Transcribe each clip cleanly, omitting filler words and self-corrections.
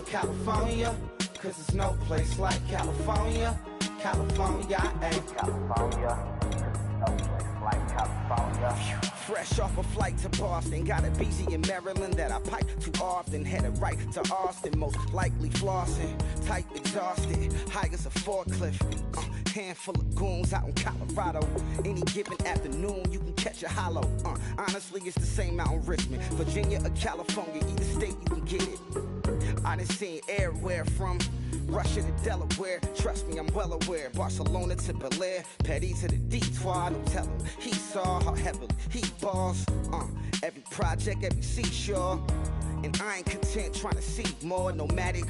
of California, cause there's no place like California. California, ayy. California, cause there's no place like California. Fresh off a flight to Boston, got a BZ in Maryland that I pipe too often. Headed right to Austin, most likely flossing. Tight, exhausted, high as a forklift. Handful of goons out in Colorado. Any given afternoon, you can catch a hollow. Honestly, it's the same out in Richmond, Virginia or California, either state you can get it. I done seen everywhere from Russia to Delaware. Trust me, I'm well aware. Barcelona to Bel Air, Petty to the D12. Don't tell him he saw how heavily he balls. Every project, every seashore. And I ain't content trying to see more nomadic.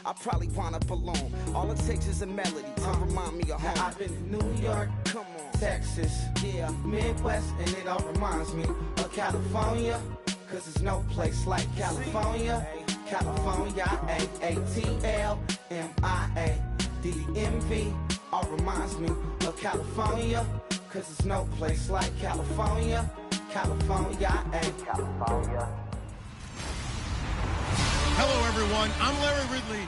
I probably wind up alone. All it takes is a melody to remind me of home. Now I've been to New York, come on, Texas, yeah, Midwest, and it all reminds me of California, cause there's no place like California. California, A-A-T-L-M-I-A-D-M-V, all reminds me of California, cause there's no place like California. California, California. Hello, everyone. I'm Larry Ridley.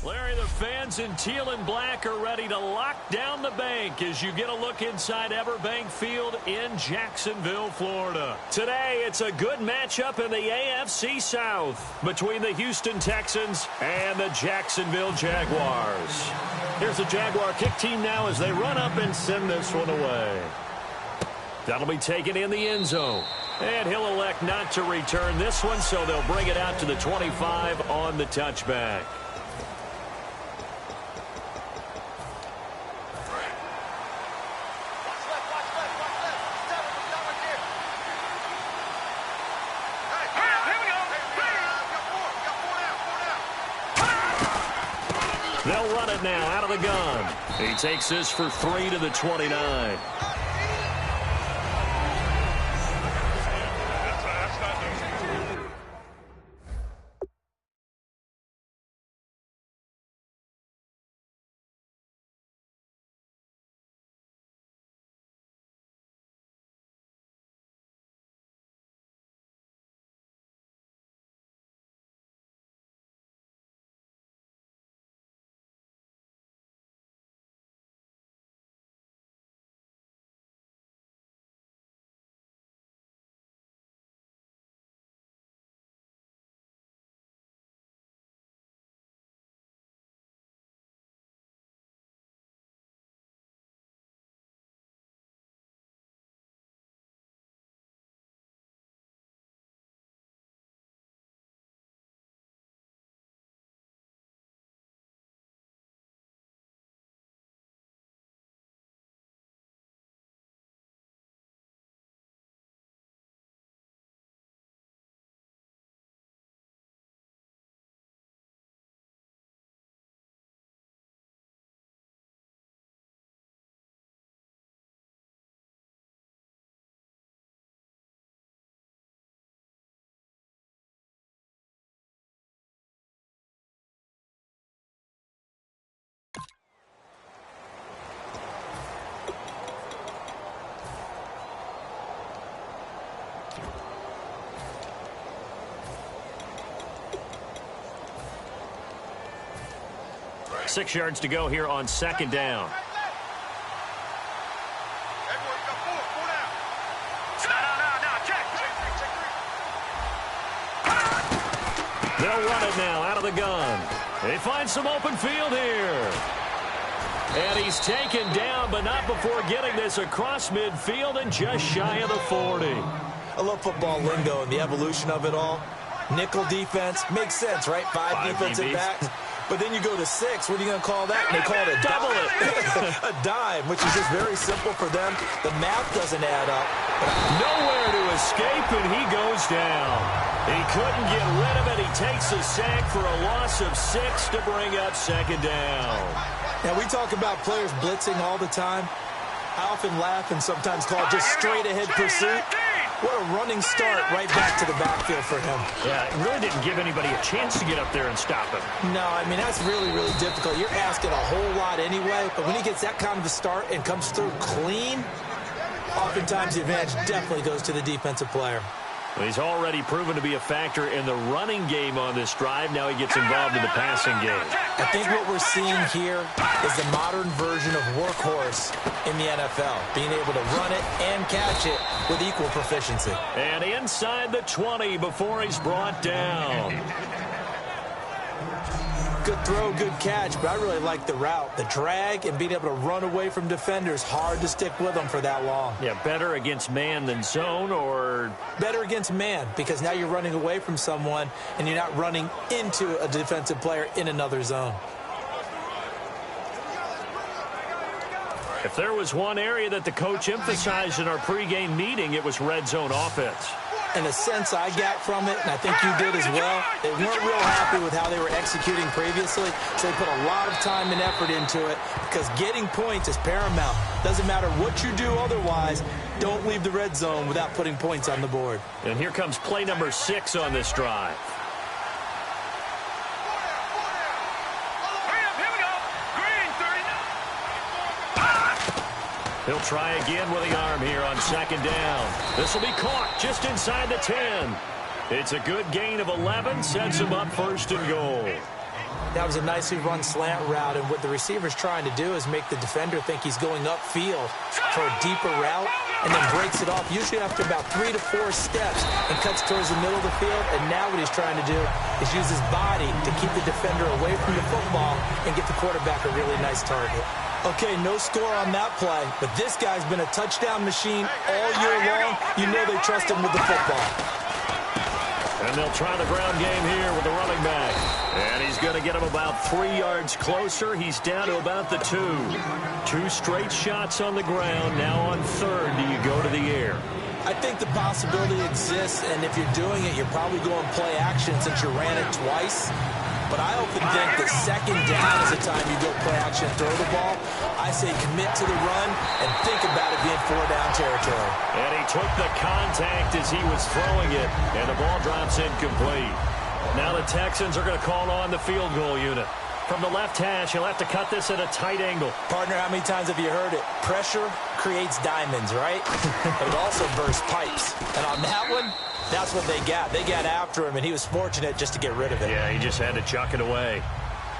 Larry, the fans in teal and black are ready to lock down the bank as you get a look inside Everbank Field in Jacksonville, Florida. Today, it's a good matchup in the AFC South between the Houston Texans and the Jacksonville Jaguars. Here's the Jaguar kick team now as they run up and send this one away. That'll be taken in the end zone. And he'll elect not to return this one, so they'll bring it out to the 25 on the touchback. They'll run it now out of the gun. He takes this for 3 to the 29. Six yards to go here on second down. They'll run it now out of the gun. They find some open field here. And he's taken down, but not before getting this across midfield and just shy of the 40. I love football lingo and the evolution of it all. Nickel defense makes sense, right? Five defensive backs. But then you go to 6. What are you going to call that? And they call it a double dime. A dime, which is just very simple for them. The math doesn't add up. Nowhere to escape, and he goes down. He couldn't get rid of it. He takes a sack for a loss of 6 to bring up second down. Now, we talk about players blitzing all the time. I often laugh and sometimes call it just straight-ahead pursuit. What a running start right back to the backfield for him. Yeah, it really didn't give anybody a chance to get up there and stop him. No, I mean, that's really, really difficult. You're asking a whole lot anyway, but when he gets that kind of a start and comes through clean, oftentimes the advantage definitely goes to the defensive player. Well, he's already proven to be a factor in the running game on this drive. Now he gets involved in the passing game. I think what we're seeing here is the modern version of workhorse in the NFL, being able to run it and catch it with equal proficiency. And inside the 20 before he's brought down. Good throw, good catch, but I really like the route. The drag and being able to run away from defenders, hard to stick with them for that long. Yeah, better against man than zone, or? Better against man, because now you're running away from someone and you're not running into a defensive player in another zone. If there was one area that the coach emphasized in our pregame meeting, it was red zone offense. And the sense I got from it, and I think you did as well, they weren't real happy with how they were executing previously, so they put a lot of time and effort into it because getting points is paramount. Doesn't matter what you do otherwise, don't leave the red zone without putting points on the board. And here comes play number 6 on this drive. He'll try again with the arm here on second down. This will be caught just inside the 10. It's a good gain of 11, sets him up first and goal. That was a nicely run slant route, and what the receiver's trying to do is make the defender think he's going upfield for a deeper route, and then breaks it off, usually after about 3 to 4 steps, and cuts towards the middle of the field. And now what he's trying to do is use his body to keep the defender away from the football and get the quarterback a really nice target. Okay, no score on that play, but this guy's been a touchdown machine all year long. You know they trust him with the football. And they'll try the ground game here with the running back. And he's going to get him about 3 yards closer. He's down to about the 2. 2 straight shots on the ground. Now on third, do you go to the air? I think the possibility exists, and if you're doing it, you're probably going play action since you ran it twice. But I often think that second down is the time you go play action and throw the ball. I say commit to the run and think about it being 4-down territory. And he took the contact as he was throwing it, and the ball drops incomplete. Now the Texans are going to call on the field goal unit. From the left hash, he'll have to cut this at a tight angle. Partner, how many times have you heard it? Pressure creates diamonds, right? But it also bursts pipes. And on that one, that's what they got. They got after him, and he was fortunate just to get rid of it. Yeah, he just had to chuck it away.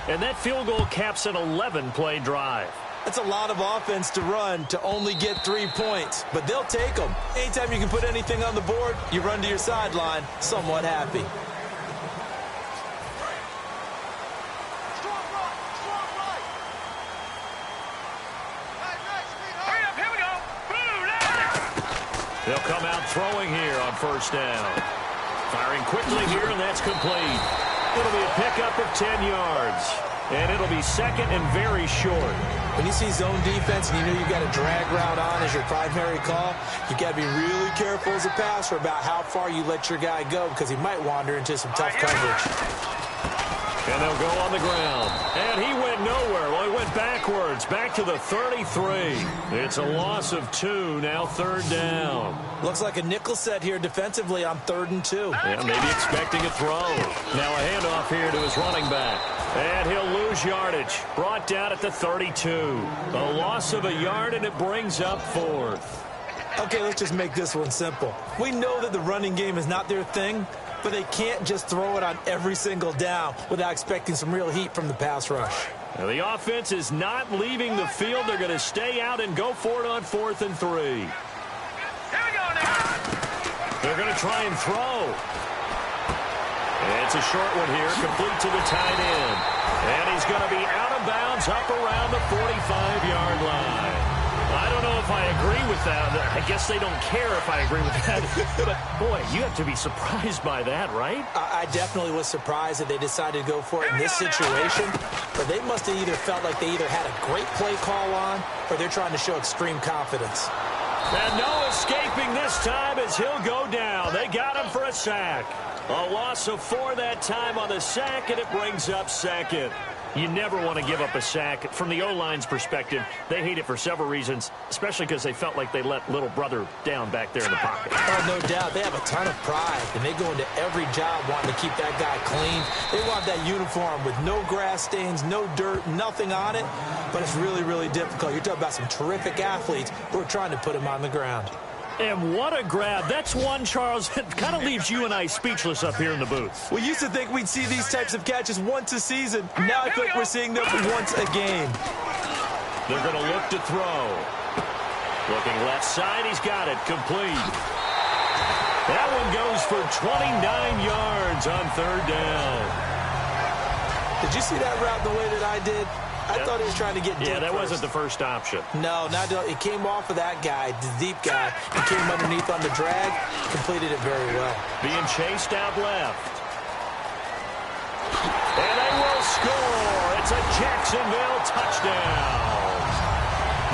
And that field goal caps an 11-play drive. That's a lot of offense to run to only get 3 points, but they'll take them. Anytime you can put anything on the board, you run to your sideline somewhat happy. They'll come out throwing here on first down. Firing quickly here, and that's complete. It'll be a pickup of 10 yards. And it'll be second and very short. When you see zone defense and you know you've got a drag route on as your primary call, you've got to be really careful as a passer about how far you let your guy go because he might wander into some tough coverage. And they'll go on the ground. And he went nowhere. Well, he went backwards, back to the 33. It's a loss of 2, now third down. Looks like a nickel set here defensively on 3rd and 2. Yeah, maybe expecting a throw. Now a handoff here to his running back. And he'll lose yardage. Brought down at the 32. A loss of a yard, and it brings up 4th. Okay, let's just make this one simple. We know that the running game is not their thing, but they can't just throw it on every single down without expecting some real heat from the pass rush. Now the offense is not leaving the field. They're going to stay out and go for it on 4th and 3. Here we go now. They're going to try and throw. It's a short one here, complete to the tight end. And he's going to be out of bounds up around the 45-yard line. I don't know if I agree with that. I guess they don't care if I agree with that. But, boy, you have to be surprised by that, right? I definitely was surprised that they decided to go for it in this situation. But they must have either felt like they either had a great play call on or they're trying to show extreme confidence. And no escaping this time as he'll go down. They got him for a sack. A loss of 4 that time on the sack, and it brings up second. You never want to give up a sack. From the O-line's perspective, they hate it for several reasons, especially because they felt like they let little brother down back there in the pocket. Oh, no doubt. They have a ton of pride, and they go into every job wanting to keep that guy clean. They want that uniform with no grass stains, no dirt, nothing on it, but it's really, really difficult. You're talking about some terrific athletes who are trying to put him on the ground. And what a grab. That's one, Charles, that kind of leaves you and I speechless up here in the booth. We used to think we'd see these types of catches once a season. Now I think we're seeing them once a game. They're going to look to throw. Looking left side, he's got it. Complete. That one goes for 29 yards on third down. Did you see that route the way that I did? I thought he was trying to get deep. Yeah, that first. wasn't the first option. No, it came off of that guy, the deep guy. He came underneath on the drag, completed it very well. Being chased out left. And they will score. It's a Jacksonville touchdown.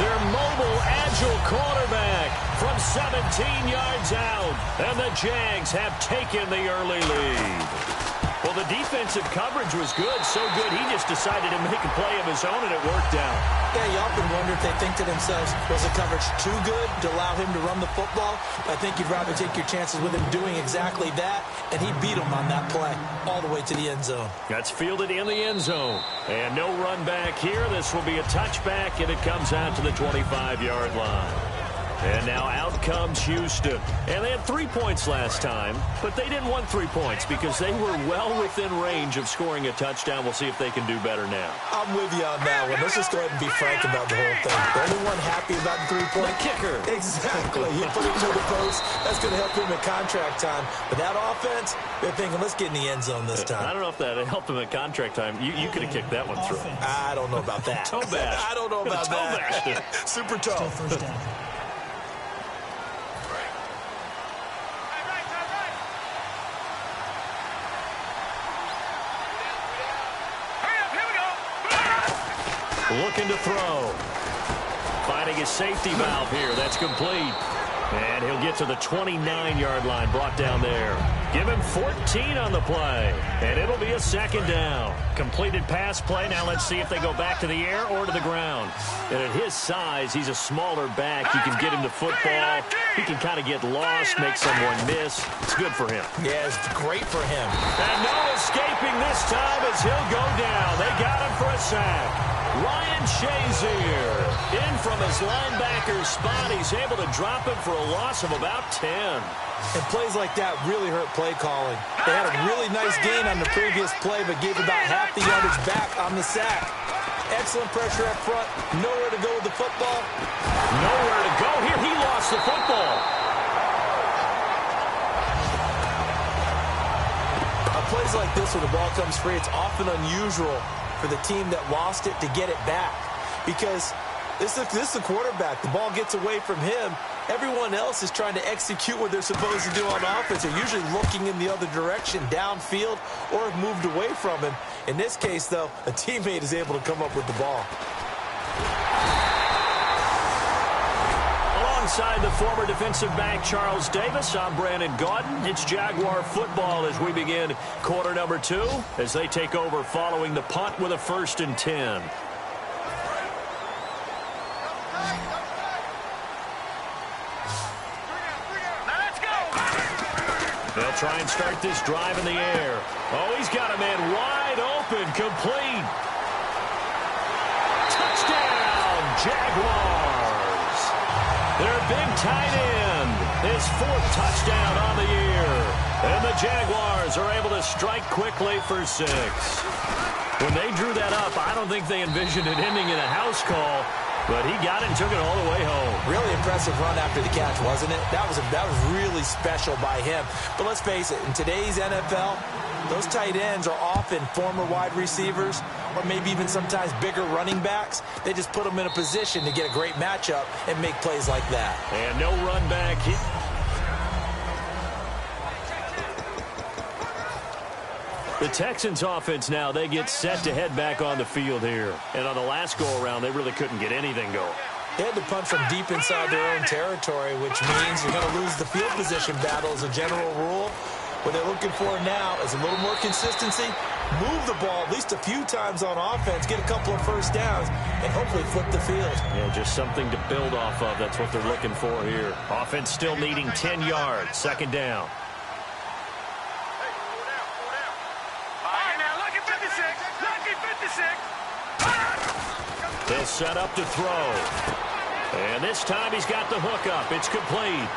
Their mobile, agile quarterback from 17 yards out. And the Jags have taken the early lead. Well, the defensive coverage was good, so good he just decided to make a play of his own, and it worked out. Yeah, you often wonder if they think to themselves, was the coverage too good to allow him to run the football? I think you'd rather take your chances with him doing exactly that, and he beat him on that play all the way to the end zone. That's fielded in the end zone. And no run back here. This will be a touchback, and it comes out to the 25-yard line. And now out comes Houston. And they had 3 points last time, but they didn't want 3 points because they were well within range of scoring a touchdown. We'll see if they can do better now. I'm with you on that one. Let's just go ahead and be frank about the whole thing. The only one happy about the 3-point kicker. Exactly. He put it to the post. That's going to help him at contract time. But that offense, they're thinking, let's get in the end zone this time. I don't know if that helped him at contract time. You could have kicked that one through. I don't know about that. Toe bash. I don't know about that. Super toe. First down. Looking to throw. Finding his safety valve here. That's complete. And he'll get to the 29-yard line. Brought down there. Give him 14 on the play. And it'll be a second down. Completed pass play. Now let's see if they go back to the air or to the ground. And at his size, he's a smaller back. You can get him to football. He can kind of get lost, make someone miss. It's good for him. Yeah, it's great for him. And no escaping this time as he'll go down. They got him for a sack. Ryan Shazier in from his linebacker spot. He's able to drop him for a loss of about 10. And plays like that really hurt play calling. They had a really nice gain on the previous play, but gave about half the yardage back on the sack. Excellent pressure up front. Nowhere to go with the football. Nowhere to go here. He lost the football. Plays like this when the ball comes free, it's often unusual for the team that lost it to get it back. Because this is the quarterback. The ball gets away from him. Everyone else is trying to execute what they're supposed to do on offense. They're usually looking in the other direction, downfield, or have moved away from him. In this case, though, a teammate is able to come up with the ball. Alongside the former defensive back Charles Davis, I'm Brandon Gaudin. It's Jaguar football as we begin quarter number 2 as they take over following the punt with a 1st and 10. They'll try and start this drive in the air. Oh, he's got a man wide open, complete. Touchdown, Jaguars. Their big tight end, his 4th touchdown on the year. And the Jaguars are able to strike quickly for 6. When they drew that up, I don't think they envisioned it ending in a house call, but he got it and took it all the way home. Really impressive run after the catch, wasn't it? That was really special by him. But let's face it, in today's NFL, those tight ends are often former wide receivers or maybe even sometimes bigger running backs. They just put them in a position to get a great matchup and make plays like that. And no run back. The Texans offense now, they get set to head back on the field here. And on the last go-around, they really couldn't get anything going. They had to punt from deep inside their own territory, which means you're going to lose the field position battle as a general rule. What they're looking for now is a little more consistency, move the ball at least a few times on offense, get a couple of first downs, and hopefully flip the field. Yeah, just something to build off of. That's what they're looking for here. Offense still needing 10 yards. 2nd down. They'll set up to throw. And this time he's got the hook up. It's complete.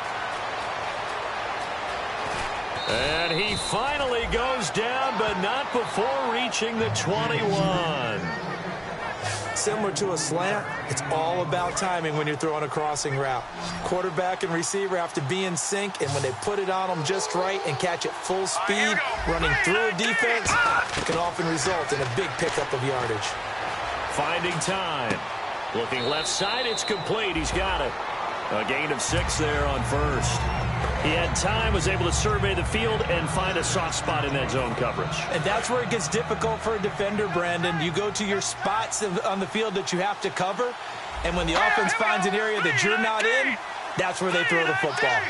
And he finally goes down, but not before reaching the 21. Similar to a slant, it's all about timing when you're throwing a crossing route. Quarterback and receiver have to be in sync, and when they put it on them just right and catch it full speed, running through a defense, it can often result in a big pickup of yardage. Finding time. Looking left side, it's complete. He's got it. A gain of 6 there on first. He had time, was able to survey the field and find a soft spot in that zone coverage. And that's where it gets difficult for a defender, Brandon. You go to your spots on the field that you have to cover, and when the offense finds an area that you're not in, that's where they throw the football.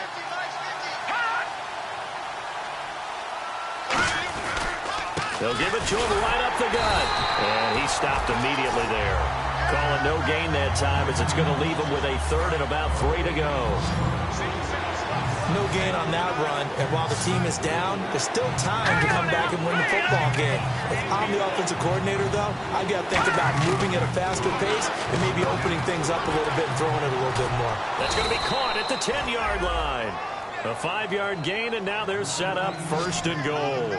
They'll give it to him right up the gut. And he stopped immediately there. Call it no gain that time as it's going to leave him with a third and about 3 to go. No gain on that run, and while the team is down, there's still time to come back and win the football game. If I'm the offensive coordinator, though, I've got to think about moving at a faster pace and maybe opening things up a little bit and throwing it a little bit more. That's going to be caught at the 10-yard line. A 5-yard gain, and now they're set up 1st and goal.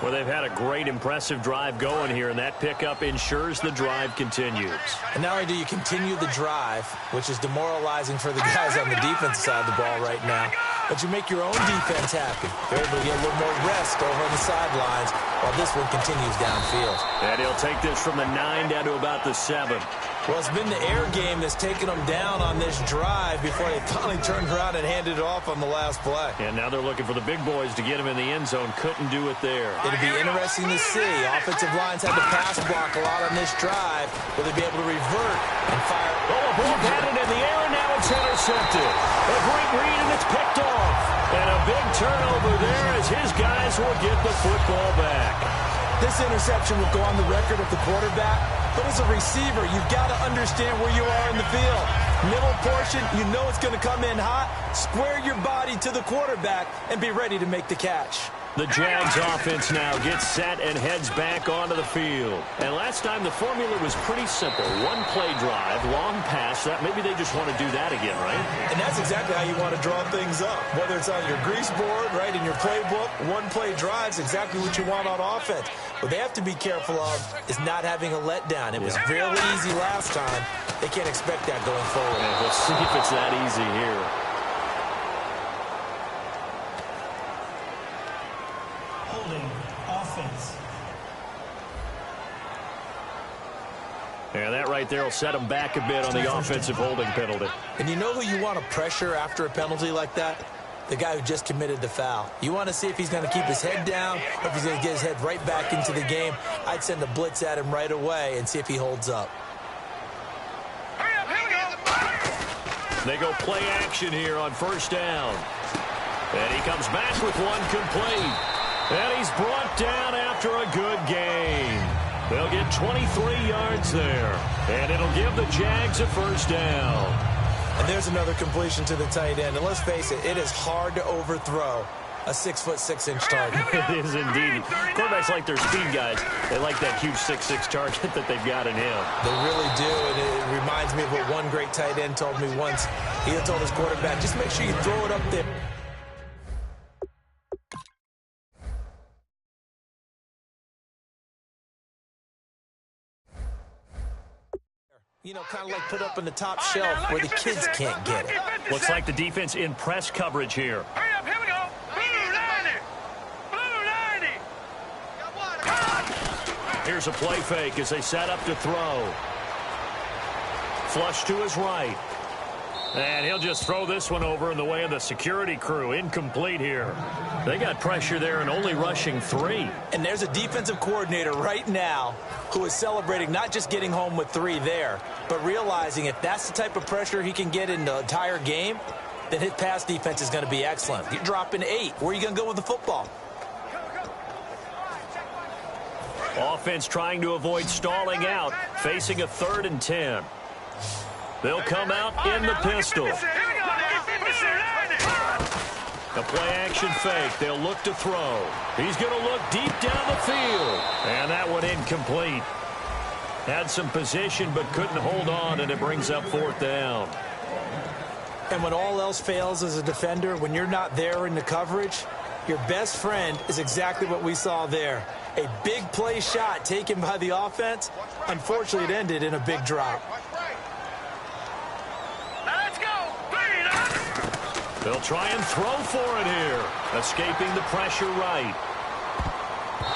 Well, they've had a great, impressive drive going here, and that pickup ensures the drive continues. And not only do you continue the drive, which is demoralizing for the guys on the defensive side of the ball right now, but you make your own defense happy. They're able to get a little more rest over on the sidelines while this one continues downfield. And he'll take this from the 9 down to about the 7. Well, it's been the air game that's taken them down on this drive before they finally turned around and handed it off on the last play. And now they're looking for the big boys to get him in the end zone. Couldn't do it there. It'll be interesting to see. Offensive lines had to pass block a lot on this drive. Will they be able to revert and fire? Oh, a ball batted in the air, and now it's intercepted. A great read, and it's picked off. And a big turnover there as his guys will get the football back. This interception will go on the record of the quarterback, but as a receiver, you've got to understand where you are in the field. Middle portion, you know it's going to come in hot. Square your body to the quarterback and be ready to make the catch. The Jags offense now gets set and heads back onto the field. And last time the formula was pretty simple. One play drive, long pass. Maybe they just want to do that again, right? And that's exactly how you want to draw things up. Whether it's on your grease board, right, in your playbook, one play drive is exactly what you want on offense. What they have to be careful of is not having a letdown. It was fairly easy last time. They can't expect that going forward. Yeah, we'll see if it's that easy here. Offense. Yeah, that right there will set them back a bit on the offensive holding penalty. And you know who you want to pressure after a penalty like that? The guy who just committed the foul. You want to see if he's going to keep his head down or if he's going to get his head right back into the game. I'd send a blitz at him right away and see if he holds up. Hurry up, here we go. They go play action here on 1st down. And he comes back with one complete. And he's brought down after a good gain. They'll get 23 yards there. And it'll give the Jags a 1st down. And there's another completion to the tight end. And let's face it, it is hard to overthrow a 6'6" target. It is indeed. Quarterbacks like their speed guys. They like that huge 6'6" target that they've got in him. They really do, and it reminds me of what one great tight end told me once. He had told his quarterback, just make sure you throw it up there. You know, kind of like put up in the top shelf where the kids can't get it. Looks like the defense in press coverage here. Hurry up, here we go. Blue 90. Here's a play fake as they set up to throw. Flush to his right. And he'll just throw this one over in the way of the security crew. Incomplete here. They got pressure there and only rushing 3. And there's a defensive coordinator right now who is celebrating not just getting home with 3 there, but realizing if that's the type of pressure he can get in the entire game, then his pass defense is going to be excellent. You're dropping 8. Where are you going to go with the football? Offense trying to avoid stalling out, facing a 3rd and 10. They'll come out in the pistol. A play-action fake. They'll look to throw. He's going to look deep down the field. And that one incomplete. Had some position but couldn't hold on, and it brings up 4th down. And when all else fails as a defender, when you're not there in the coverage, your best friend is exactly what we saw there. A big play shot taken by the offense. Unfortunately, it ended in a big drop. Let's go. They'll try and throw for it here. Escaping the pressure right.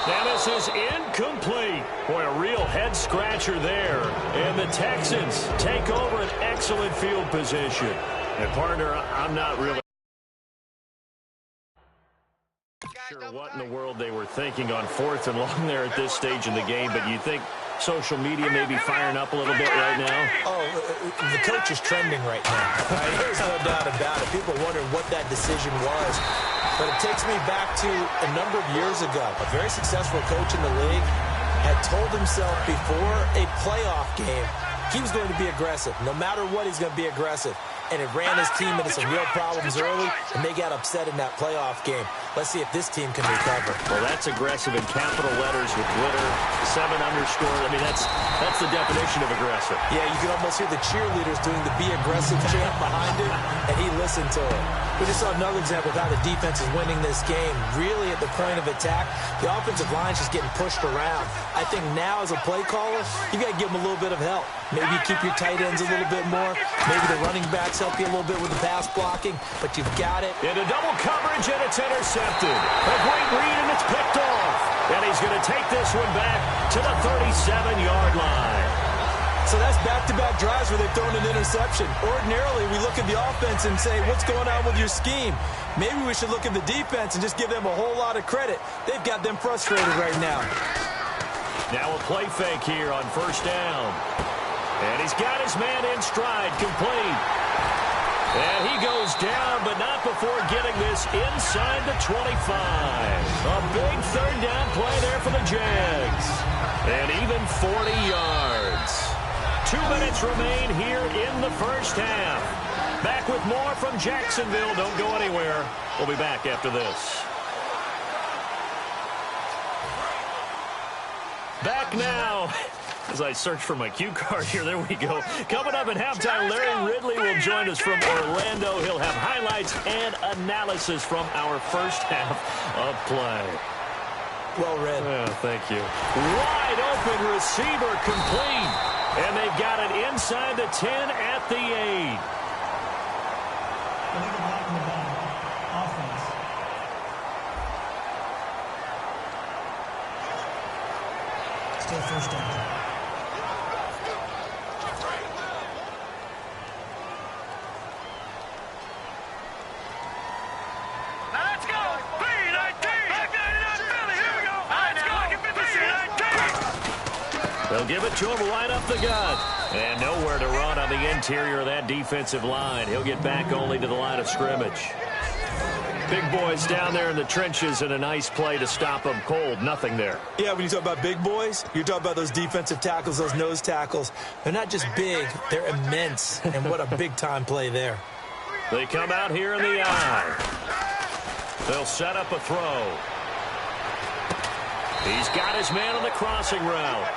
And this is incomplete. Boy, a real head-scratcher there. And the Texans take over an excellent field position. And, partner, I'm not really sure what in the world they were thinking on 4th and long there at this stage in the game, but you think social media may be firing up a little bit right now? Oh, the coach is trending right now. There's no doubt about it. People wondering what that decision was. But it takes me back to a number of years ago. A very successful coach in the league had told himself before a playoff game he was going to be aggressive. No matter what, he's going to be aggressive. And it ran his team into some real problems early, and they got upset in that playoff game. Let's see if this team can recover. Well, that's aggressive in capital letters with glitter, 7 underscore. I mean, that's the definition of aggressive. Yeah, you can almost hear the cheerleaders doing the be aggressive chant behind him, and he listened to it. We just saw another example of how the defense is winning this game. Really at the point of attack, the offensive line's just getting pushed around. I think now as a play caller, you got to give them a little bit of help. Maybe you keep your tight ends a little bit more. Maybe the running backs help you a little bit with the pass blocking, but you've got it. Into double coverage, and it's intercepted. A great read, and it's picked off. And he's going to take this one back to the 37-yard line. So that's back-to-back drives where they've thrown an interception. Ordinarily, we look at the offense and say, what's going on with your scheme? Maybe we should look at the defense and just give them a whole lot of credit. They've got them frustrated right now. Now a play fake here on 1st down. And he's got his man in stride, complete. And he goes down, but not before getting this inside the 25. A big 3rd down play there for the Jags. And even 40 yards. 2 minutes remain here in the 1st half. Back with more from Jacksonville. Don't go anywhere. We'll be back after this. Back now. As I search for my cue card here, there we go. Coming up at halftime, Larry Ridley will join us from Orlando. He'll have highlights and analysis from our 1st half of play. Well read. Yeah, thank you. Wide open receiver complete. And they've got it inside the 10 at the 8. Still 1st down. Let's go. B-19. Here we go. Let's go. B-19. They'll give it to him right up the gut. And nowhere to run on the interior of that defensive line. He'll get back only to the line of scrimmage. Big boys down there in the trenches, and a nice play to stop them cold. Nothing there. Yeah, when you talk about big boys, you're talking about those defensive tackles, those nose tackles. They're not just big, they're immense. And what a big-time play there. They come out here in the eye. They'll set up a throw. He's got his man on the crossing route.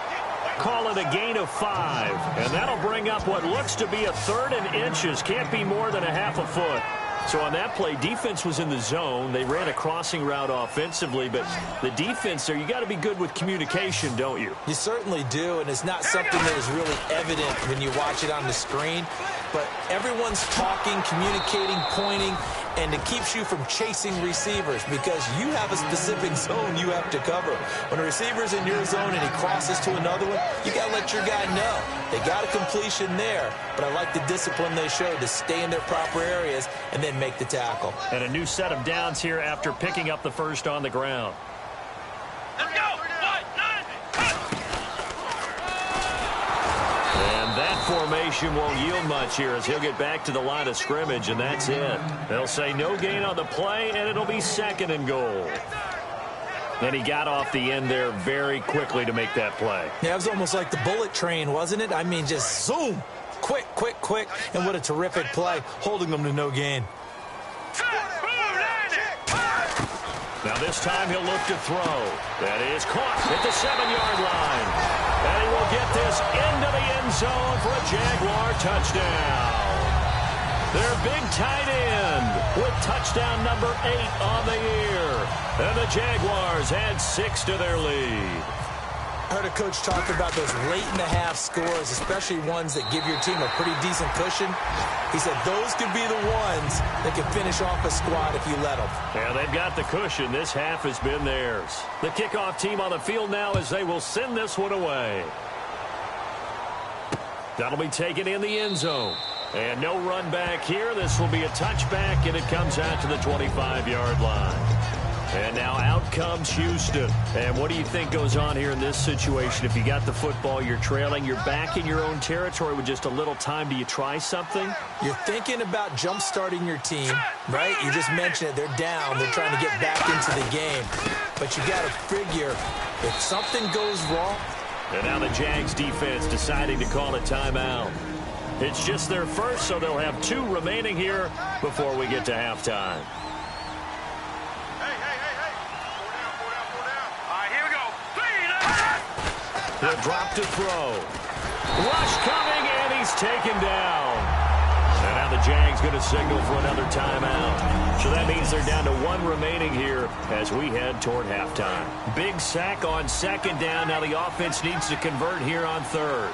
Call it a gain of 5. And that'll bring up what looks to be a 3rd and inches. Can't be more than a half a foot. So on that play, defense was in the zone. They ran a crossing route offensively, but the defense there, you got to be good with communication, don't you? You certainly do, and it's not something that is really evident when you watch it on the screen. But everyone's talking, communicating, pointing, and it keeps you from chasing receivers because you have a specific zone you have to cover. When a receiver's in your zone and he crosses to another one, you got to let your guy know. They got a completion there, but I like the discipline they showed to stay in their proper areas and then make the tackle. And a new set of downs here after picking up the 1st on the ground. Let's go. And that formation won't yield much here as he'll get back to the line of scrimmage, and that's it. They'll say no gain on the play, and it'll be 2nd and goal. And he got off the end there very quickly to make that play. Yeah, it was almost like the bullet train, wasn't it? I mean, just zoom. Quick, quick, quick. And what a terrific play, holding them to no gain. Now this time he'll look to throw. That is caught at the 7-yard line. And he will get this into the end zone for a Jaguar touchdown. Their big tight end with touchdown number 8 on the year. And the Jaguars add 6 to their lead. I heard a coach talk about those late-in-the-half scores, especially ones that give your team a pretty decent cushion. He said those could be the ones that can finish off a squad if you let them. Yeah, they've got the cushion. This half has been theirs. The kickoff team on the field now as they will send this one away. That'll be taken in the end zone. And no run back here. This will be a touchback, and it comes out to the 25-yard line. And now out comes Houston. And what do you think goes on here in this situation? If you got the football, you're trailing, you're back in your own territory with just a little time. Do you try something? You're thinking about jump-starting your team, right? You just mentioned it. They're down. They're trying to get back into the game. But you got to figure if something goes wrong. And now the Jags defense deciding to call a timeout. It's just their first, so they'll have 2 remaining here before we get to halftime. They'll drop to throw. Rush coming, and he's taken down. And now the Jags going to signal for another timeout. So that means they're down to 1 remaining here as we head toward halftime. Big sack on second down. Now the offense needs to convert here on third.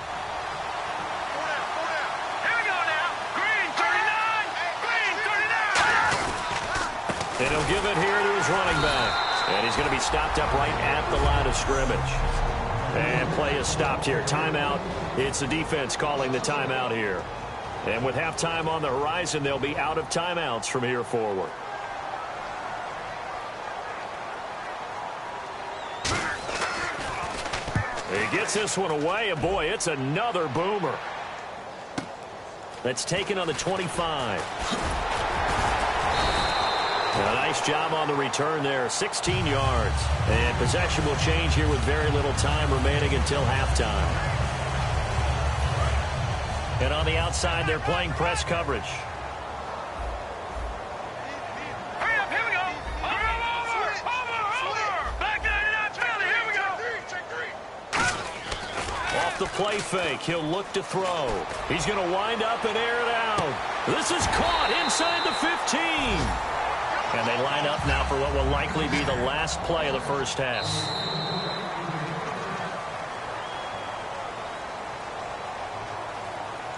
Here we go now. Green 39. Green 39. And he'll give it here to his running back. And he's going to be stopped up right at the line of scrimmage. And play is stopped here. Timeout. It's the defense calling the timeout here. And with halftime on the horizon, they'll be out of timeouts from here forward. He gets this one away, and boy, it's another boomer. That's taken on the 25. A nice job on the return there, 16 yards. And possession will change here with very little time remaining until halftime. And on the outside, they're playing press coverage. Hurry up, here we go. Over. Back to the penalty, here we go. Off the play fake, he'll look to throw. He's going to wind up and air it out. This is caught inside the 15. And they line up now for what will likely be the last play of the first half.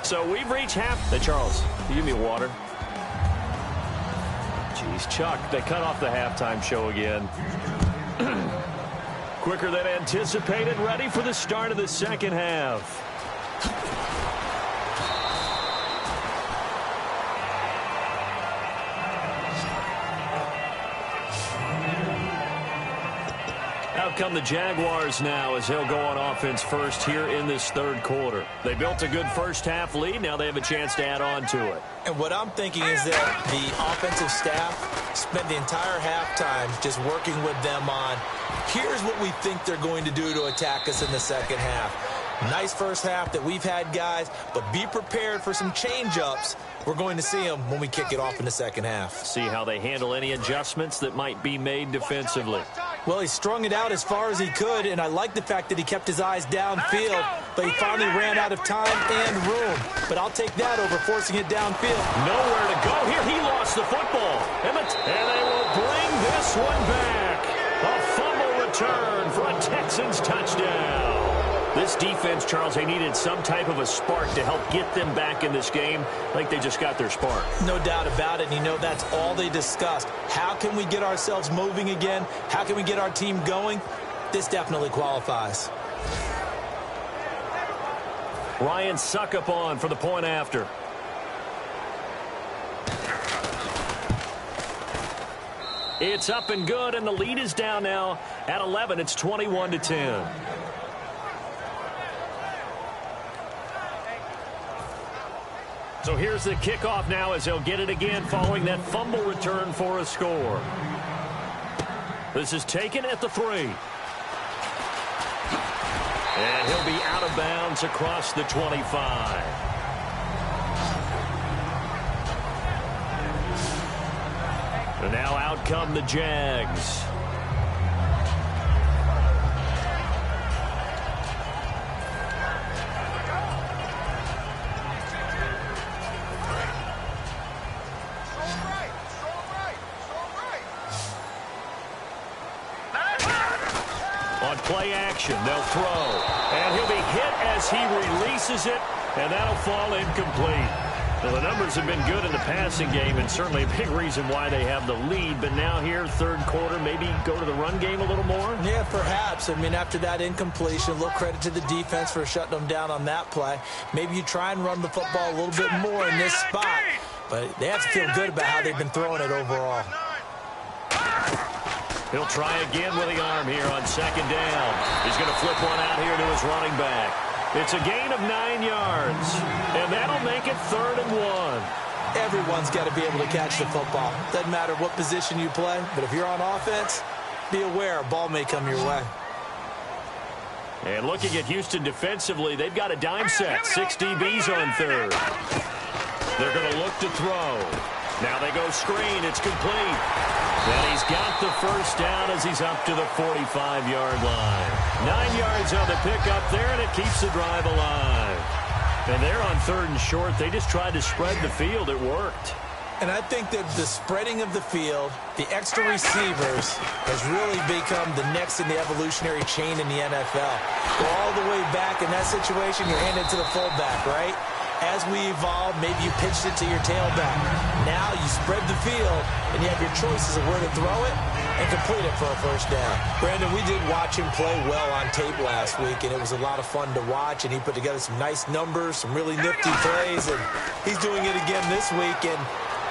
So we've reached half. Hey, Charles, you give me water. Jeez, Chuck, they cut off the halftime show again. Quicker than anticipated, ready for the start of the second half. Out come the Jaguars now as they'll go on offense first here in this third quarter. They built a good first half lead. Now they have a chance to add on to it. And what I'm thinking is that the offensive staff spent the entire halftime just working with them on, here's what we think they're going to do to attack us in the second half. Nice first half that we've had, guys, but be prepared for some change-ups. We're going to see them when we kick it off in the second half. See how they handle any adjustments that might be made defensively. Well, he strung it out as far as he could, and I like the fact that he kept his eyes downfield, but he finally ran out of time and room. But I'll take that over forcing it downfield. Nowhere to go here. He lost the football. And they will bring this one back. A fumble return for a Texans touchdown. This defense, Charles, they needed some type of a spark to help get them back in this game. Like they just got their spark. No doubt about it. And you know that's all they discussed. How can we get ourselves moving again? How can we get our team going? This definitely qualifies. Ryan Suckup on for the point after. It's up and good, and the lead is down now at 11. It's 21-10. So here's the kickoff now as they'll get it again following that fumble return for a score. This is taken at the 3. And he'll be out of bounds across the 25. And now out come the Jags. play action. They'll throw. And he'll be hit as he releases it, and that'll fall incomplete. Well, the numbers have been good in the passing game, and certainly a big reason why they have the lead. But now here, third quarter, maybe go to the run game a little more? Yeah, perhaps. I mean, after that incompletion, a little credit to the defense for shutting them down on that play. Maybe you try and run the football a little bit more in this spot. But they have to feel good about how they've been throwing it overall. He'll try again with the arm here on second down. He's going to flip one out here to his running back. It's a gain of 9 yards, and that'll make it 3rd and 1. Everyone's got to be able to catch the football. Doesn't matter what position you play, but if you're on offense, be aware a ball may come your way. And looking at Houston defensively, they've got a dime set. 6 DBs on third. They're going to look to throw. Now they go screen. It's complete. And he's got the first down as he's up to the 45-yard line. 9 yards on the pickup there, and it keeps the drive alive. And they're on 3rd and short. They just tried to spread the field. It worked. And I think that the spreading of the field, the extra receivers, has really become the next in the evolutionary chain in the NFL. Go all the way back in that situation, you're handed to the fullback, right? As we evolve, maybe you pitched it to your tailback. Now you spread the field, and you have your choices of where to throw it and complete it for a first down. Brandon, we did watch him play well on tape last week, and it was a lot of fun to watch, and he put together some nice numbers, some really nifty plays, and he's doing it again this week. And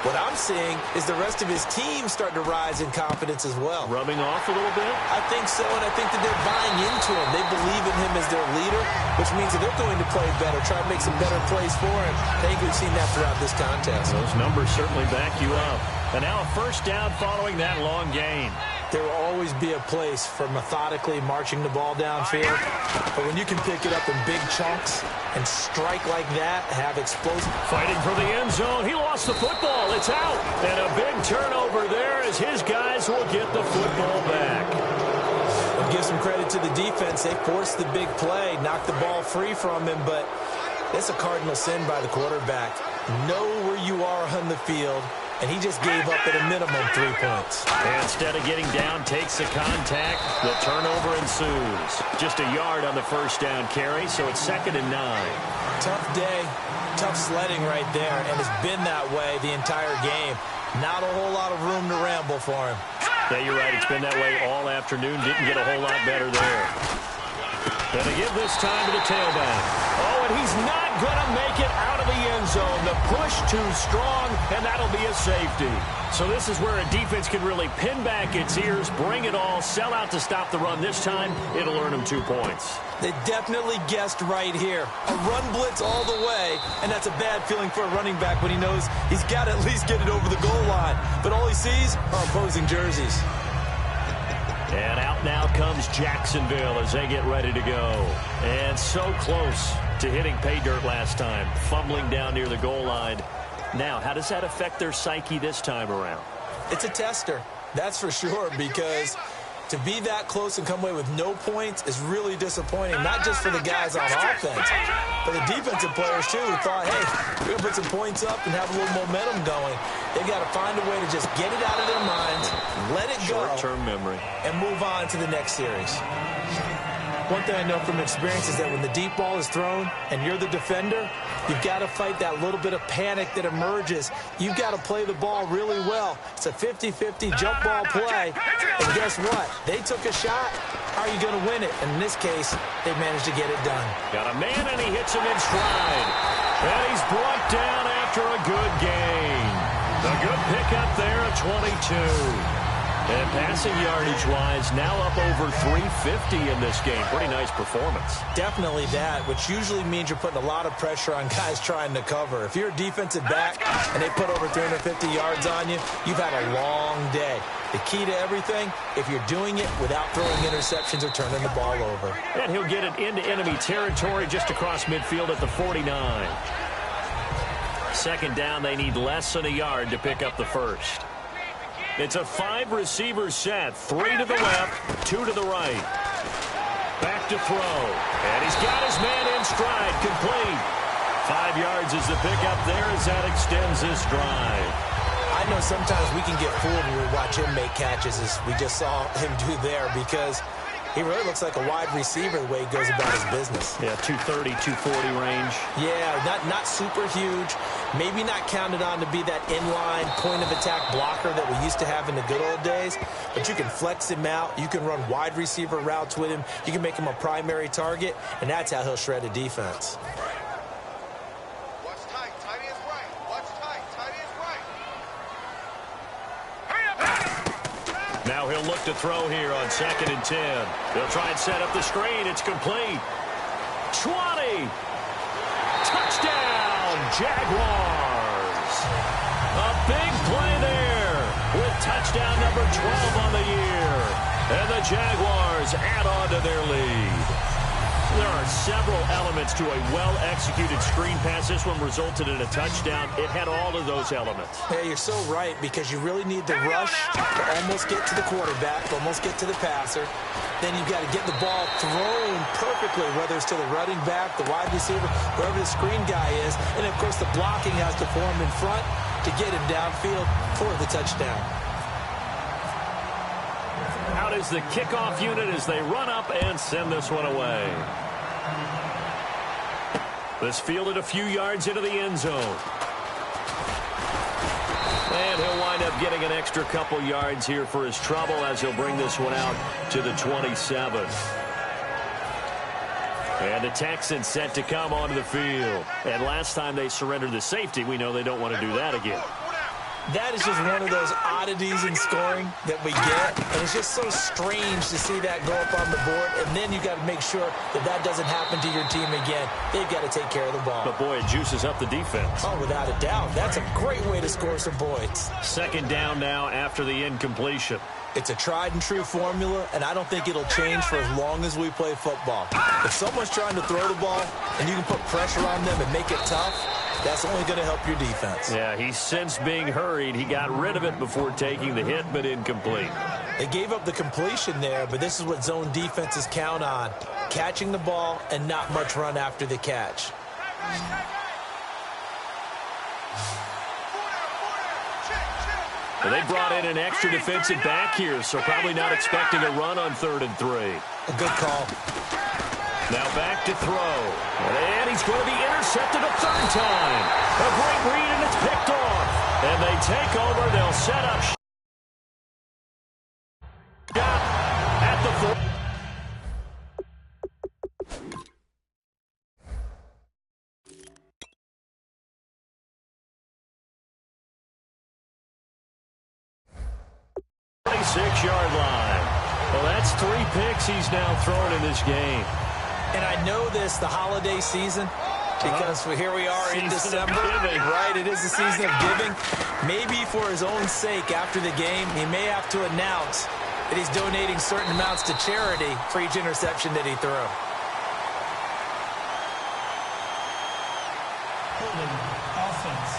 what I'm seeing is the rest of his team starting to rise in confidence as well. Rubbing off a little bit? I think so, and I think that they're buying into him. They believe in him as their leader, which means that they're going to play better, try to make some better plays for him. I think we've seen that throughout this contest. Those numbers certainly back you up. And now a first down following that long gain. There will always be a place for methodically marching the ball downfield. But when you can pick it up in big chunks and strike like that, have explosive... Fighting for the end zone. He lost the football. It's out. And a big turnover there as his guys will get the football back. I'll give some credit to the defense. They forced the big play, knocked the ball free from him, but it's a cardinal sin by the quarterback. Know where you are on the field, and he just gave up at a minimum 3 points. And instead of getting down, takes the contact. The turnover ensues. Just a yard on the first down carry, so it's 2nd and 9. Tough day, tough sledding right there, and it's been that way the entire game. Not a whole lot of room to ramble for him. Yeah, you're right. It's been that way all afternoon. Didn't get a whole lot better there. Going to give this time to the tailback. Oh, and he's not going to make it out of the end zone. The push too strong, and that'll be a safety. So this is where a defense can really pin back its ears, bring it all, sell out to stop the run. This time, it'll earn them 2 points. They definitely guessed right here. A run blitz all the way, and that's a bad feeling for a running back when he knows he's got to at least get it over the goal line. But all he sees are opposing jerseys. And out now comes Jacksonville as they get ready to go. And so close to hitting pay dirt last time, fumbling down near the goal line. Now, how does that affect their psyche this time around? It's a tester, that's for sure, because to be that close and come away with no points is really disappointing, not just for the guys on offense, but the defensive players, too, who thought, hey, we're going to put some points up and have a little momentum going. They've got to find a way to just get it out of their minds, let it go, short-term memory, and move on to the next series. One thing I know from experience is that when the deep ball is thrown and you're the defender, you've got to fight that little bit of panic that emerges. You've got to play the ball really well. It's a 50-50 jump ball play. And guess what? They took a shot. How are you going to win it? And in this case, they managed to get it done. Got a man, and he hits him in stride. And he's brought down after a good gain. A good pickup there at 22. And passing yardage-wise, now up over 350 in this game. Pretty nice performance. Definitely that, which usually means you're putting a lot of pressure on guys trying to cover. If you're a defensive back and they put over 350 yards on you, you've had a long day. The key to everything, if you're doing it without throwing interceptions or turning the ball over. And he'll get it into enemy territory just across midfield at the 49. Second down, they need less than a yard to pick up the first. It's a 5-receiver set. 3 to the left, 2 to the right. Back to throw. And he's got his man in stride. Complete. 5 yards is the pickup there as that extends this drive. I know sometimes we can get fooled when we watch him make catches, as we just saw him do there, because He really looks like a wide receiver the way he goes about his business. Yeah, 230, 240 range. Yeah, not super huge. Maybe not counted on to be that inline point-of-attack blocker that we used to have in the good old days. But you can flex him out. You can run wide receiver routes with him. You can make him a primary target, and that's how he'll shred a defense. Watch tight. Tight is right. Watch tight. Tight is right. Now he'll look to throw here on 2nd and 10. They'll try and set up the screen. It's complete. 20. Touchdown, Jaguars. A big play there with touchdown number 12 on the year. And the Jaguars add on to their lead. There are several elements to a well-executed screen pass. This one resulted in a touchdown. It had all of those elements. Yeah, you're so right, because you really need the rush to almost get to the quarterback, almost get to the passer. Then you've got to get the ball thrown perfectly, whether it's to the running back, the wide receiver, whoever the screen guy is. And, of course, the blocking has to form in front to get him downfield for the touchdown. Out is the kickoff unit as they run up and send this one away. This fielded a few yards into the end zone. And he'll wind up getting an extra couple yards here for his trouble as he'll bring this one out to the 27. And the Texans set to come onto the field. And last time they surrendered the safety, we know they don't want to do that again. That is just one of those oddities in scoring that we get. And it's just so strange to see that go up on the board. And then you got to make sure that that doesn't happen to your team again. They've got to take care of the ball. But, boy, it juices up the defense. Oh, without a doubt. That's a great way to score some points. 2nd down now after the incompletion. It's a tried-and-true formula, and I don't think it'll change for as long as we play football. If someone's trying to throw the ball and you can put pressure on them and make it tough, that's only going to help your defense. Yeah, he's since being hurried. He got rid of it before taking the hit, but incomplete. They gave up the completion there, but this is what zone defenses count on. Catching the ball and not much run after the catch. Well, they brought in an extra defensive back here, so probably not expecting a run on 3rd and 3. A good call. Now back to throw. And he's going to be intercepted a 3rd time. A great read, and it's picked off. And they take over. They'll set up shot at the 4. Yard line. Well, that's 3 picks he's now thrown in this game. And I know this, the holiday season, because here we are in December, right? It is the season of giving. Maybe for his own sake after the game, he may have to announce that he's donating certain amounts to charity for each interception that he threw. Offense.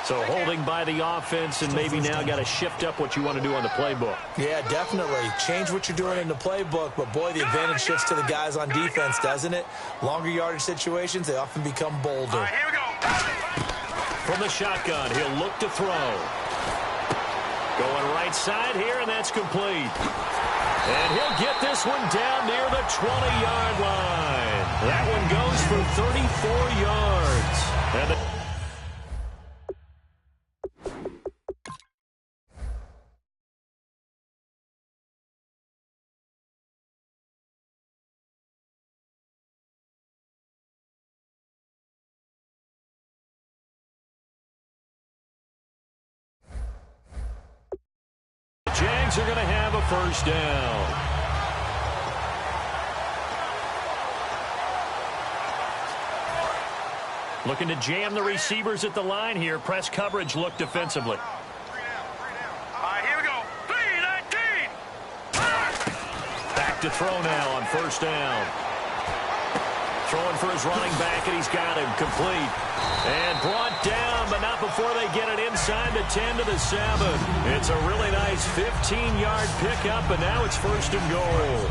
So holding by the offense, and maybe now got to shift up what you want to do on the playbook. Yeah, definitely. Change what you're doing in the playbook, but boy, the advantage shifts to the guys on defense, doesn't it? Longer yardage situations, they often become bolder. All right, here we go. From the shotgun, he'll look to throw. Going right side here, and that's complete. And he'll get this one down near the 20-yard line. That one goes for 34 yards. And the Jags are going to have a 1st down. Looking to jam the receivers at the line here. Press coverage look defensively. 3 down. All right, here we go. 3-19. Back to throw now on 1st down. Throwing for his running back, and he's got him complete. And brought down, but not before they get it inside the 10 to the 7. It's a really nice 15-yard pickup, and now it's 1st and goal.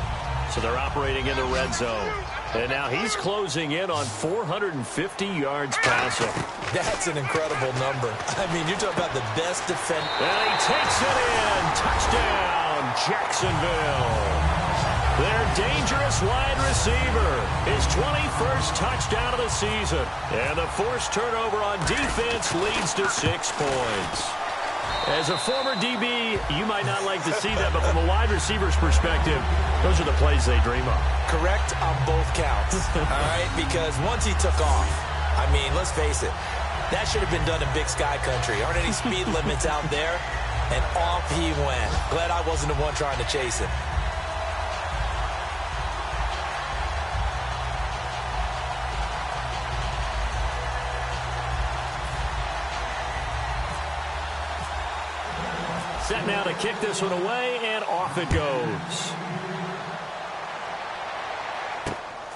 So they're operating in the red zone. And now he's closing in on 450 yards passing. That's an incredible number. I mean, you're talking about the best defense. And he takes it in. Touchdown, Jacksonville. Their dangerous wide receiver. His 21st touchdown of the season. And the forced turnover on defense leads to 6 points. As a former DB, you might not like to see that, but from a wide receiver's perspective, those are the plays they dream of. Correct on both counts, all right? Because once he took off, I mean, let's face it, that should have been done in Big Sky Country. Aren't any speed limits out there? And off he went. Glad I wasn't the one trying to chase him. Set now to kick this one away, and off it goes.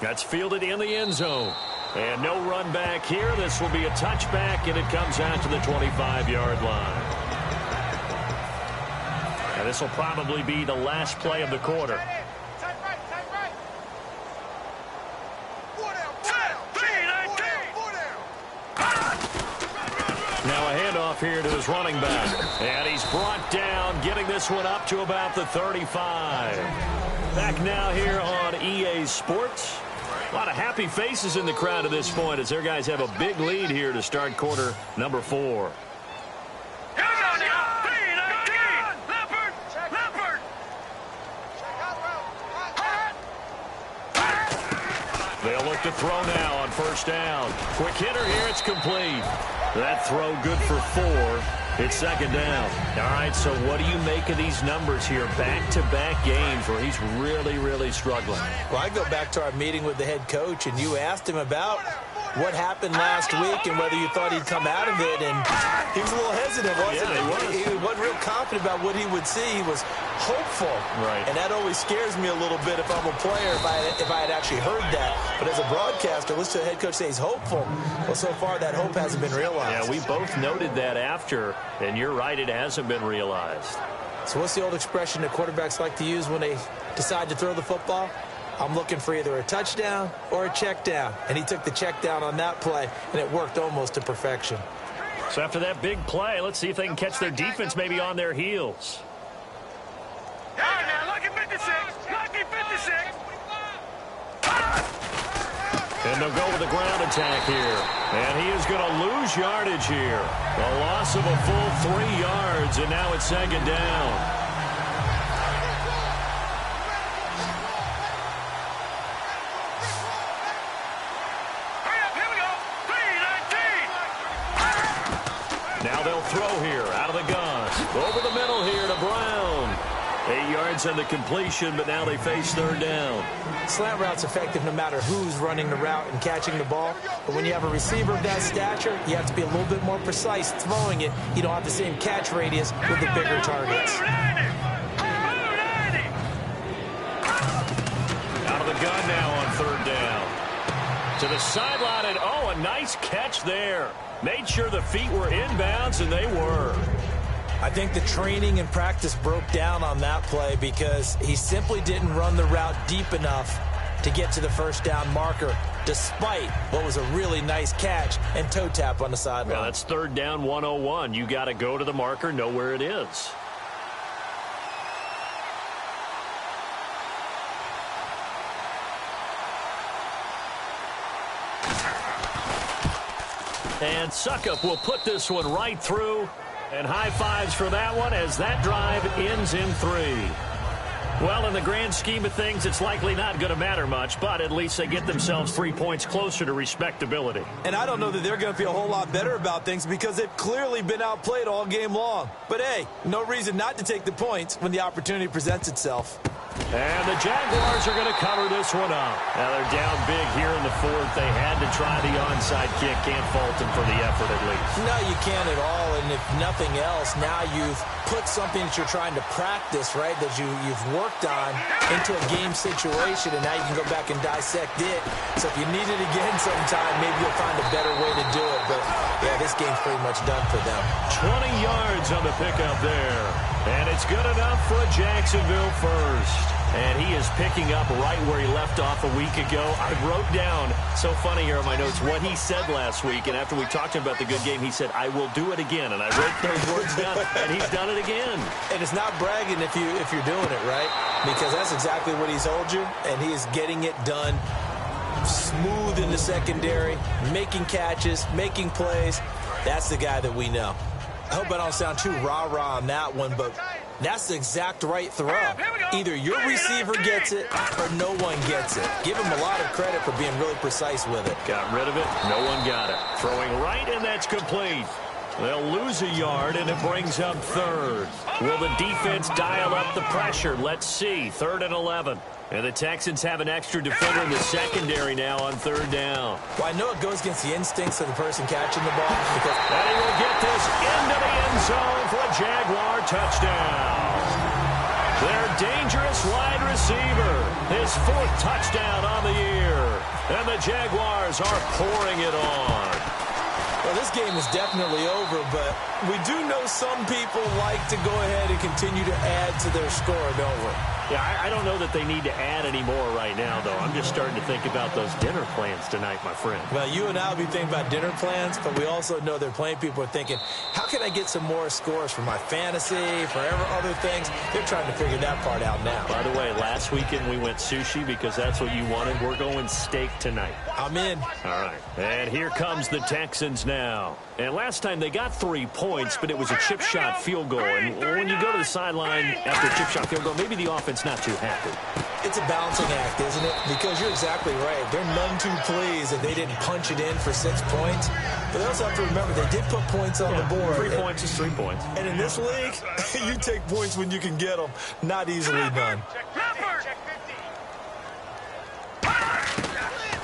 That's fielded in the end zone. And no run back here. This will be a touchback, and it comes out to the 25-yard line. And this will probably be the last play of the quarter. Now a handoff here to his running back. And he's brought down, getting this one up to about the 35. Back now here on EA Sports. A lot of happy faces in the crowd at this point as their guys have a big lead here to start quarter number 4. They'll look to throw now on first down. Quick hitter here, it's complete. That throw good for 4. It's second down. All right, so what do you make of these numbers here? Back-to-back games where he's really, really struggling. Well, I go back to our meeting with the head coach, and you asked him about what happened last week and whether you thought he'd come out of it, and he was a little hesitant, wasn't he? He wasn't real confident about what he would see. He was hopeful. Right. And that always scares me a little bit if I'm a player, if I had actually heard that. But as a broadcaster, listen to the head coach say he's hopeful. Well, so far that hope hasn't been realized. Yeah, we both noted that after, and you're right, it hasn't been realized. So what's the old expression that quarterbacks like to use when they decide to throw the football? I'm looking for either a touchdown or a check down. And he took the check down on that play, and it worked almost to perfection. So after that big play, let's see if they can catch their defense maybe on their heels. All right, now, lucky 56. Lucky 56. And they'll go with the ground attack here. And he is going to lose yardage here. A loss of a full 3 yards, and now it's second down. Now they'll throw here out of the gun. Over the middle here to Brown. 8 yards on the completion, but now they face third down. Slant route's effective no matter who's running the route and catching the ball. But when you have a receiver of that stature, you have to be a little bit more precise throwing it. You don't have the same catch radius with the bigger targets. Out of the gun now on third down. To the sideline, and oh, a nice catch there. Made sure the feet were inbounds, and they were. I think the training and practice broke down on that play because he simply didn't run the route deep enough to get to the first down marker, despite what was a really nice catch and toe tap on the sideline. Well, that's third down 101. You got to go to the marker, know where it is. And Suckup will put this one right through. And high fives for that one as that drive ends in 3. Well, in the grand scheme of things, it's likely not going to matter much, but at least they get themselves 3 points closer to respectability. And I don't know that they're going to feel a whole lot better about things because they've clearly been outplayed all game long. But, hey, no reason not to take the points when the opportunity presents itself. And the Jaguars are going to cover this one up. Now they're down big here in the 4th. They had to try the onside kick. Can't fault them for the effort at least. No, you can't at all. And if nothing else, now you've put something that you're trying to practice, right, that you've worked on into a game situation, and now you can go back and dissect it. So if you need it again sometime, maybe you'll find a better way to do it. But, yeah, this game's pretty much done for them. 20 yards on the pickup there. And it's good enough for a Jacksonville first. And he is picking up right where he left off a week ago. I wrote down, so funny here in my notes, what he said last week. And after we talked about the good game, he said, I will do it again. And I wrote those words down, and he's done it again. And it's not bragging if you're doing it, right? Because that's exactly what he's told you, and he is getting it done. Smooth in the secondary, making catches, making plays. That's the guy that we know. I hope I don't sound too rah-rah on that one, but that's the exact right throw. Either your receiver gets it or no one gets it. Give him a lot of credit for being really precise with it. Got rid of it. No one got it. Throwing right, and that's complete. They'll lose a yard, and it brings up third. Will the defense dial up the pressure? Let's see. 3rd and 11. And the Texans have an extra defender in the secondary now on 3rd down. Well, I know it goes against the instincts of the person catching the ball. And he will get this into the end zone for a Jaguar touchdown. Their dangerous wide receiver. His 4th touchdown on the year. And the Jaguars are pouring it on. Well, this game is definitely over, but we do know some people like to go ahead and continue to add to their score, don't we? Yeah, I don't know that they need to add any more right now, though. I'm just starting to think about those dinner plans tonight, my friend. Well, you and I will be thinking about dinner plans, but we also know they're playing people are thinking, how can I get some more scores for my fantasy, for other things? They're trying to figure that part out now. By the way, last weekend we went sushi because that's what you wanted. We're going steak tonight. I'm in. All right. And here comes the Texans now. And last time they got 3 points, but it was a chip shot field goal. And when you go to the sideline after a chip shot field goal, maybe the offense not too happy. It's a balancing act, isn't it? Because you're exactly right. They're none too pleased that they didn't punch it in for 6 points. But they also have to remember they did put points on the board. 3 points is 3 points. And in this league, you take points when you can get them. Not easily done.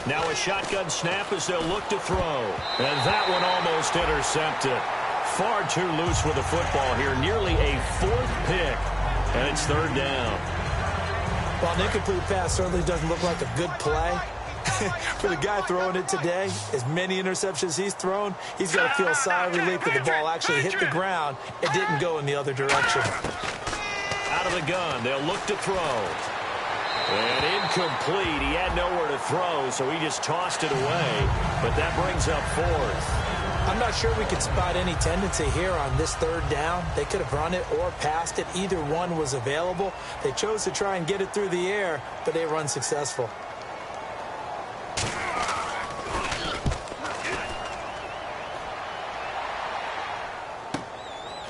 Now a shotgun snap as they'll look to throw. And that one almost intercepted. Far too loose with the football here. Nearly a 4th pick. And it's 3rd down. Well, an incomplete pass certainly doesn't look like a good play. For the guy throwing it today, as many interceptions he's thrown, he's got to feel a sigh of relief that the ball actually hit the ground and didn't go in the other direction. Out of the gun, they'll look to throw. And incomplete. He had nowhere to throw, so he just tossed it away. But that brings up 4th. I'm not sure we could spot any tendency here on this 3rd down. They could have run it or passed it. Either one was available. They chose to try and get it through the air, but they were unsuccessful.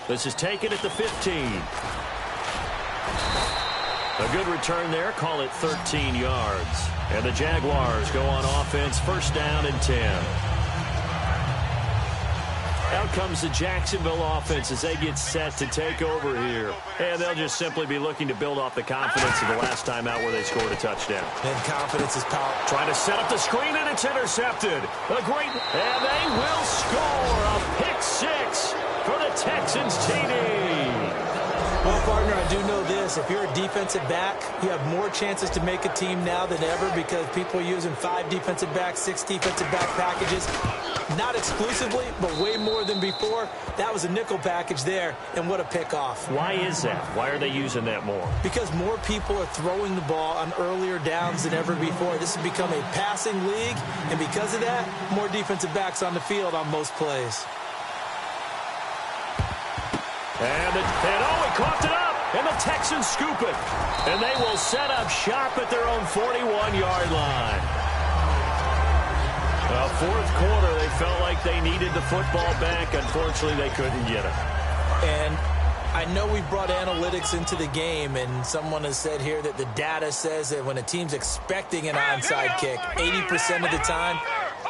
This is taken at the 15. A good return there. Call it 13 yards. And the Jaguars go on offense. 1st down and 10. Out comes the Jacksonville offense as they get set to take over here. And they'll just simply be looking to build off the confidence of the last time out where they scored a touchdown. And confidence is power. Trying to set up the screen, and it's intercepted. And they will score a pick 6 for the Texans TD. Well, partner, I do know this. If you're a defensive back, you have more chances to make a team now than ever because people are using 5 defensive backs, 6 defensive back packages. Not exclusively, but way more than before. That was a nickel package there, and what a pickoff. Why is that? Why are they using that more? Because more people are throwing the ball on earlier downs than ever before. This has become a passing league, and because of that, more defensive backs on the field on most plays. And he coughed it up, and the Texans scoop it. And they will set up shop at their own 41-yard line. 4th quarter, they felt like they needed the football back. Unfortunately, they couldn't get it. And I know we brought analytics into the game, and someone has said here that the data says that when a team's expecting an onside kick, 80% of the time,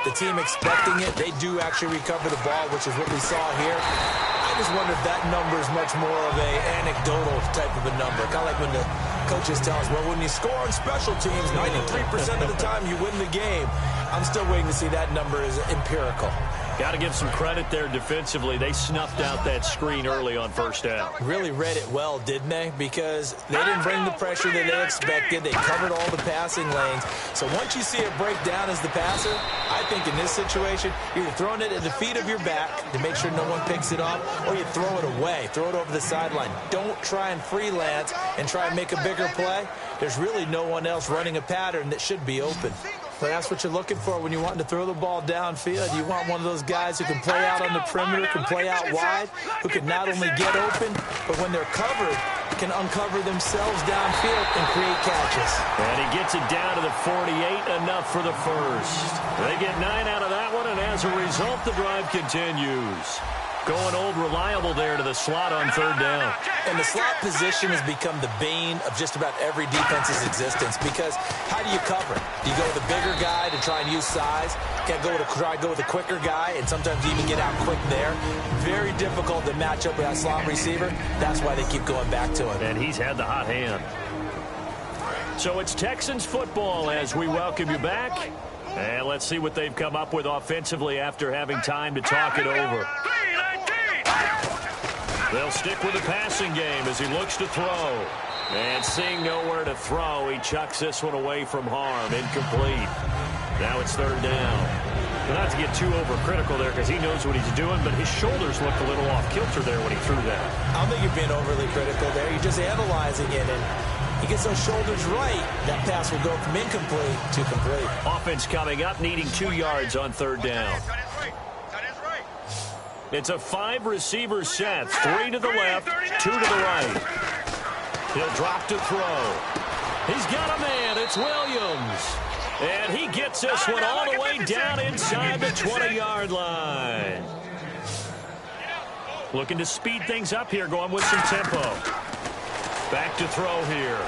the team expecting it, they do actually recover the ball, which is what we saw here. I just wonder if that number is much more of an anecdotal type of a number. Kind of like when the coaches tell us, well, when you score on special teams, 93% of the time you win the game. I'm still waiting to see that number is empirical. Got to give some credit there defensively. They snuffed out that screen early on first down. Really read it well, didn't they? Because they didn't bring the pressure that they expected. They covered all the passing lanes. So once you see it break down as the passer, I think in this situation, you're throwing it at the feet of your back to make sure no one picks it up, or you throw it away, throw it over the sideline. Don't try and freelance and try and make a bigger play. There's really no one else running a pattern that should be open. But that's what you're looking for when you want to throw the ball downfield. You want one of those guys who can play out on the perimeter, can play out wide, who can not only get open, but when they're covered, can uncover themselves downfield and create catches. And he gets it down to the 48, enough for the first. They get 9 out of that one, and as a result, the drive continues. Going old reliable there to the slot on third down. And the slot position has become the bane of just about every defense's existence, because how do you cover? Do you go with the bigger guy to try and use size? Can't go to try to go with the quicker guy, and sometimes you even get out quick there. Very difficult to match up with that slot receiver. That's why they keep going back to him. And he's had the hot hand. So it's Texans football as we welcome you back. And let's see what they've come up with offensively after having time to talk it over. They'll stick with the passing game as he looks to throw. And seeing nowhere to throw, he chucks this one away from harm. Incomplete. Now it's third down. Not to get too overcritical there because he knows what he's doing, but his shoulders looked a little off kilter there when he threw that. I don't think you're being overly critical there. You're just analyzing it, and he gets those shoulders right. That pass will go from incomplete to complete. Offense coming up, needing 2 yards on third down. It's a 5-receiver set. 3 to the left, 2 to the right. He'll drop to throw. He's got a man. It's Williams. And he gets this one all the way down inside the 20-yard line. Looking to speed things up here, going with some tempo. Back to throw here.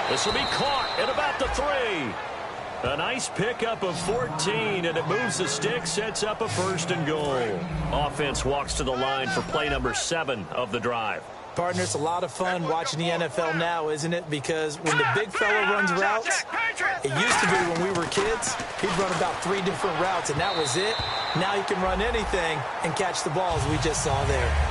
This will be caught at about the 3. A nice pickup of 14, and it moves the stick, sets up a 1st and goal. Offense walks to the line for play number 7 of the drive. Partner, it's a lot of fun watching the NFL now, isn't it? Because when the big fella runs routes, it used to be when we were kids, he'd run about 3 different routes, and that was it. Now he can run anything and catch the ball, as we just saw there.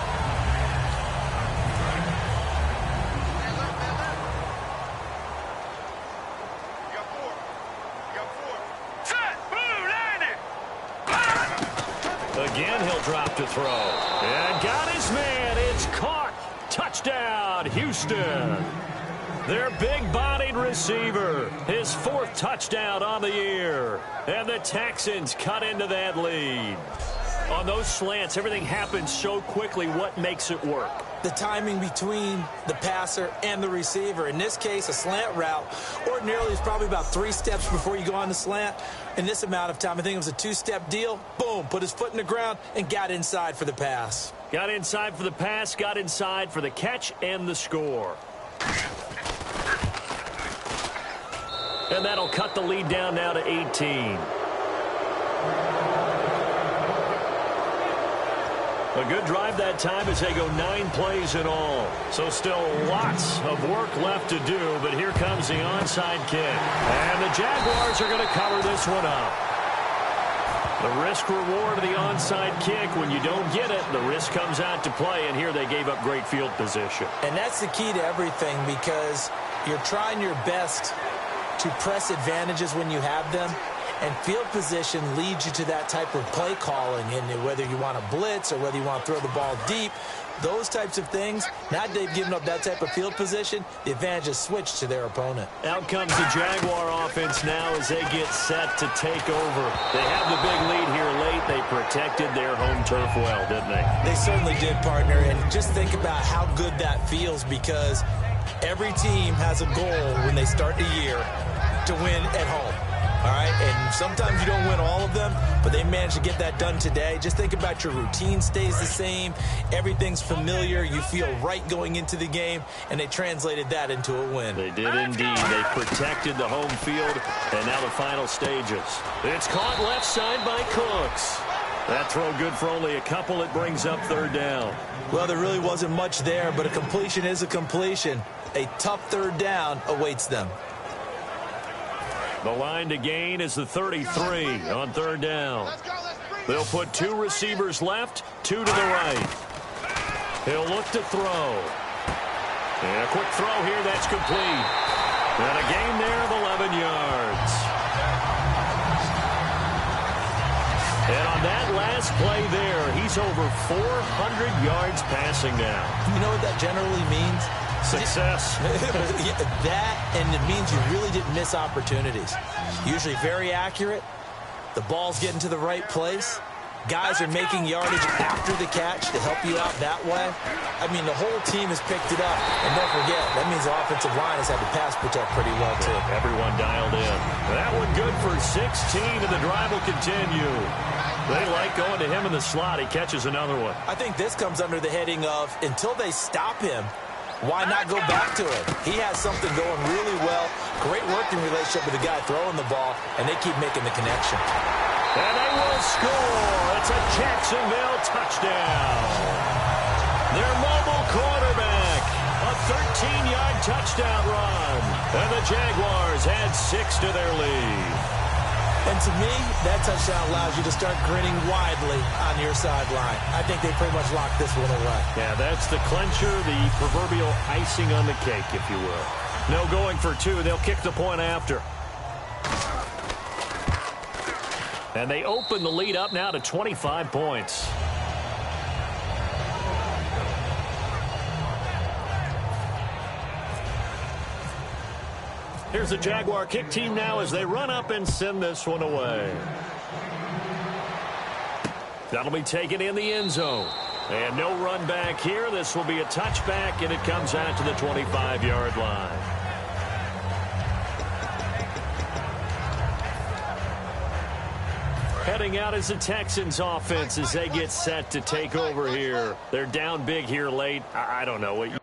Again, he'll drop to throw. And got his man. It's caught. Touchdown, Houston. Their big-bodied receiver. His 4th touchdown on the year. And the Texans cut into that lead. On those slants, everything happens so quickly. What makes it work? The timing between the passer and the receiver. In this case, a slant route ordinarily is probably about 3 steps before you go on the slant. In this amount of time, I think it was a 2-step deal. Boom, put his foot in the ground and got inside for the pass. Got inside for the pass, got inside for the catch and the score. And that'll cut the lead down now to 18. A good drive that time as they go 9 plays in all. So still lots of work left to do, but here comes the onside kick. And the Jaguars are going to cover this one up. The risk-reward of the onside kick, when you don't get it, the risk comes out to play, and here they gave up great field position. And that's the key to everything, because you're trying your best to press advantages when you have them. And field position leads you to that type of play calling, and whether you want to blitz or whether you want to throw the ball deep, those types of things. Now they've given up that type of field position, the advantage is switched to their opponent. Out comes the Jaguar offense now as they get set to take over. They have the big lead here late. They protected their home turf well, didn't they? They certainly did, partner. And just think about how good that feels, because every team has a goal when they start the year to win at home. All right, and sometimes you don't win all of them, but they managed to get that done today. Just think about your routine stays the same. Everything's familiar. You feel right going into the game, and they translated that into a win. They did indeed. They protected the home field, and now the final stages. It's caught left side by Cooks. That throw good for only a couple. It brings up third down. Well, there really wasn't much there, but a completion is a completion. A tough third down awaits them. The line to gain is the 33 on third down. They'll put 2 receivers left, 2 to the right. He'll look to throw. And a quick throw here, that's complete. And a gain there of 11 yards. And on that last play there, he's over 400 yards passing now. You know what that generally means? Success. That, and it means you really didn't miss opportunities. Usually very accurate. The ball's getting to the right place. Guys are making yardage after the catch to help you out that way. I mean, the whole team has picked it up. And don't forget, that means the offensive line has had to pass protect pretty well, too. Everyone dialed in. That one good for 16, and the drive will continue. They like going to him in the slot. He catches another one. I think this comes under the heading of, until they stop him, why not go back to it? He has something going really well. Great working relationship with the guy throwing the ball, and they keep making the connection. And they will score. It's a Jacksonville touchdown. Their mobile quarterback. A 13-yard touchdown run. And the Jaguars add 6 to their lead. And to me, that touchdown allows you to start grinning widely on your sideline. I think they pretty much locked this one away. Yeah, that's the clincher, the proverbial icing on the cake, if you will. No going for 2. They'll kick the point after. And they open the lead up now to 25 points. Here's the Jaguar kick team now as they run up and send this one away. That'll be taken in the end zone. And no run back here. This will be a touchback, and it comes out to the 25-yard line. Heading out is the Texans offense as they get set to take over here. They're down big here late. I don't know what you...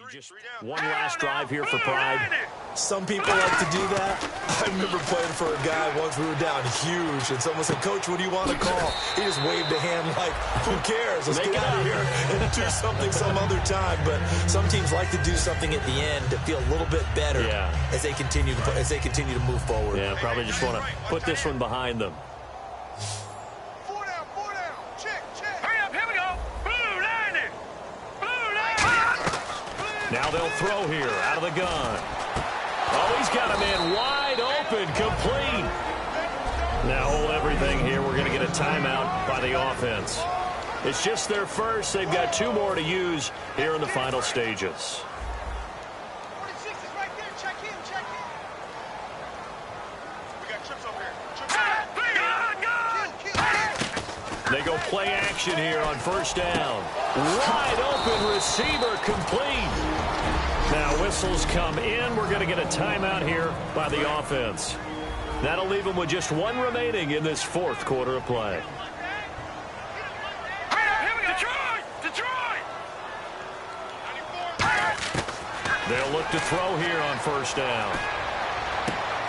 Just one last drive here for Pride. Some people like to do that. I remember playing for a guy once. We were down huge, and someone said, "Coach, what do you want to call?" He just waved a hand like, "Who cares? Let's get out of here and do something some other time." But some teams like to do something at the end to feel a little bit better as they continue to move forward. Yeah, probably just want to put this one behind them. Now they'll throw here out of the gun. Oh, he's got a man wide open, complete. Now hold everything here. We're going to get a timeout by the offense. It's just their first. They've got 2 more to use here in the final stages. 46 is right there. Check in. We got trips over here. They go play action here on first down. Wide open receiver, complete. Now whistles come in. We're going to get a timeout here by the offense. That'll leave them with just 1 remaining in this 4th quarter of play. Detroit! They'll look to throw here on first down.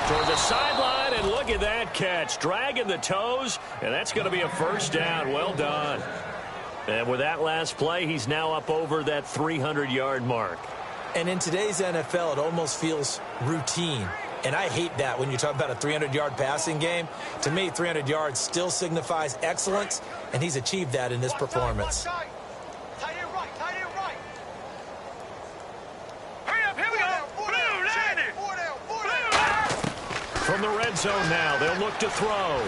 Toward the sideline, and look at that catch. Dragging the toes, and that's going to be a first down. Well done. And with that last play, he's now up over that 300-yard mark. And in today's NFL, it almost feels routine. And I hate that when you talk about a 300-yard passing game. To me, 300 yards still signifies excellence, and he's achieved that in this performance. Tight end right. Hurry up, here we go. Four down. From the red zone now, they'll look to throw.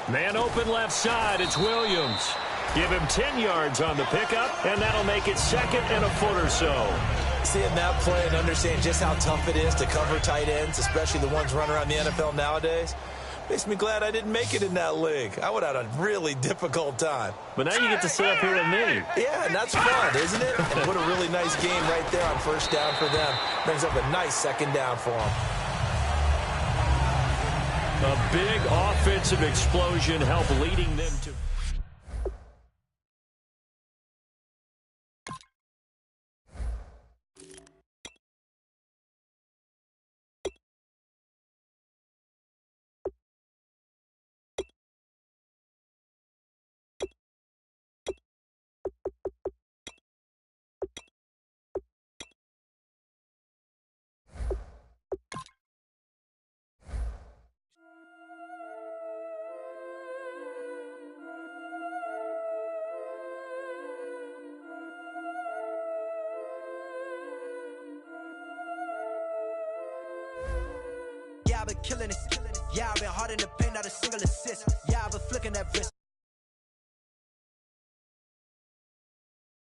Man open left side, it's Williams. Give him 10 yards on the pickup, and that'll make it 2nd and a foot or so. Seeing that play and understand just how tough it is to cover tight ends, especially the ones running around the NFL nowadays, Makes me glad I didn't make it in that league. I would have had a really difficult time. But now you get to sit up here with me. Yeah, and that's fun, isn't it? And what a really nice game right there on first down for them. Brings up a nice second down for them. A big offensive explosion helped leading them to... Yeah, I've been killing it. Yeah, I've been hard in the paint, not a single assist. Yeah, I've been